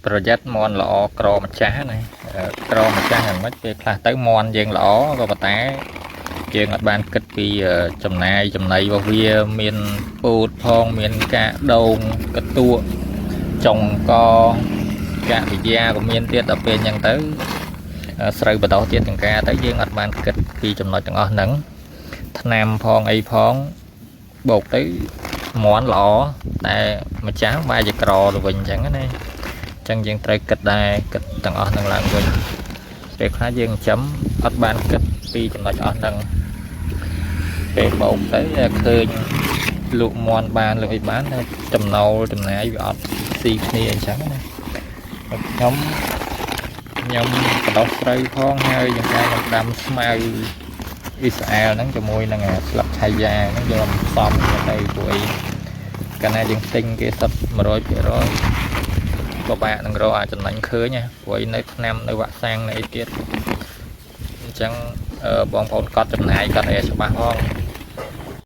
ប្រយ័ត្នមន់ល្អក្រម្ចាស់ណាក្រម្ចាស់ហ្នឹងមិនពេលខ្លះទៅមន់យើងល្អក៏ប៉ុន្តែយើងអត់បានគិតពីចំណាយចំណៃរបស់វាមានពូតផងមានការដូងកតួចុងកកាវិយាក៏មានទៀតដល់ពេលអញ្ចឹងទៅស្រូវបដោះទៀតចង្ការទៅយើងអត់បានគិតពីចំណុចទាំងអស់ហ្នឹងថ្នាំផងអីផងបោកទៅមន់ល្អតែម្ចាស់បែរជាក្រទៅវិញអញ្ចឹងណាចឹងយើងត្រូវគិតដែរគិតទាំងអស់នឹងឡើងវិញពេលខ្លះយើងចាំអត់បានគិតពីចំណុចអស់ហ្នឹងពេលបោកទៅឃើញលក់មន់បានលក់អីបានចំណូលចំណាយវាអត់ស៊ីគ្នាអញ្ចឹងណាខ្ញុំបដោះស្រូវផងហើយយ៉ាងណាខ្ញុំដាំស្មៅអ៊ីស្រាអែលហ្នឹងជាមួយនឹងស្លឹកឆៃយ៉ាហ្នឹងយកផ្សំទៅពួកអីកាលណាយើងទិញគេសុទ្ធ 100% ពិបាកនឹងរកចំណេញឃើញណាព្រោះនៅឆ្នាំនៅវ៉ាក់សាំងនៅអីទៀតអញ្ចឹងបងប្អូនកត់ចំណាយកត់ឲ្យច្បាស់ផង